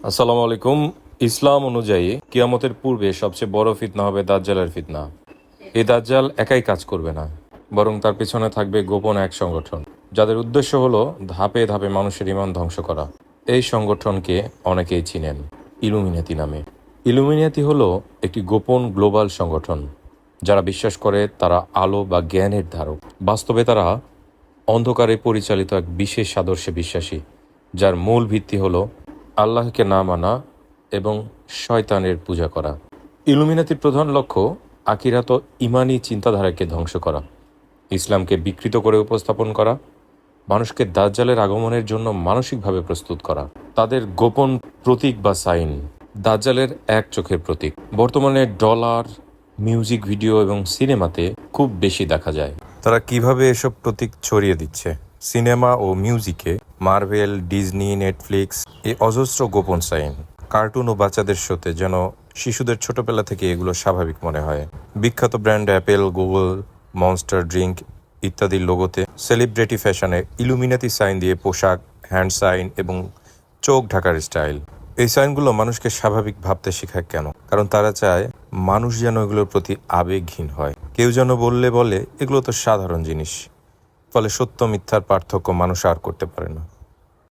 আসসালামু আলাইকুম। ইসলাম অনুযায়ী কিয়ামতের পূর্বে সবচেয়ে বড় ফিতনা হবে দাজ্জালের ফিতনা। এই দাজ্জাল একাই কাজ করবে না, বরং তার পিছনে থাকবে গোপন এক সংগঠন, যাদের উদ্দেশ্য হলো ধাপে ধাপে মানুষের ঈমান ধ্বংস করা। এই সংগঠনকে অনেকেই চিনেন ইলুমিনাতি নামে। ইলুমিনাতি হলো একটি গোপন গ্লোবাল সংগঠন, যারা বিশ্বাস করে তারা আলো বা জ্ঞানের ধারক। বাস্তবে তারা অন্ধকারে পরিচালিত এক বিশেষ আদর্শে বিশ্বাসী, যার মূল ভিত্তি হলো আল্লাহকে না মানা এবং শয়তানের পূজা করা। ইলুমিনাতির প্রধান লক্ষ্য আকিরাত ও ইমানি চিন্তাধারাকে ধ্বংস করা, ইসলামকে বিকৃত করে উপস্থাপন করা, মানুষকে দাজ্জালের আগমনের জন্য মানসিকভাবে প্রস্তুত করা। তাদের গোপন প্রতীক বা সাইন দাজ্জালের এক চোখের প্রতীক বর্তমানে ডলার, মিউজিক ভিডিও এবং সিনেমাতে খুব বেশি দেখা যায়। তারা কিভাবে এসব প্রতীক ছড়িয়ে দিচ্ছে? সিনেমা ও মিউজিকে মার্ভেল, ডিজনি, নেটফ্লিক্স এই অজস্র গোপন সাইন, কার্টুন ও বাচ্চাদের শোতে যেন শিশুদের ছোটবেলা থেকে এগুলো স্বাভাবিক মনে হয়। বিখ্যাত brand Apple, Google, monster drink ইত্যাদির লোগোতে সেলিব্রিটি ফ্যাশনে ইলুমিনাতি সাইন দিয়ে পোশাক, হ্যান্ড সাইন এবং চোখ ঢাকার স্টাইল। এই সাইনগুলো মানুষকে স্বাভাবিক ভাবতে শেখায় কেন? কারণ তারা চায় মানুষ যেন এগুলোর প্রতি আবেগহীন হয়। কেউ যেন বলে এগুলো তো সাধারণ জিনিস। ফলে সত্য মিথ্যার পার্থক্য মানুষ আর করতে পারে না।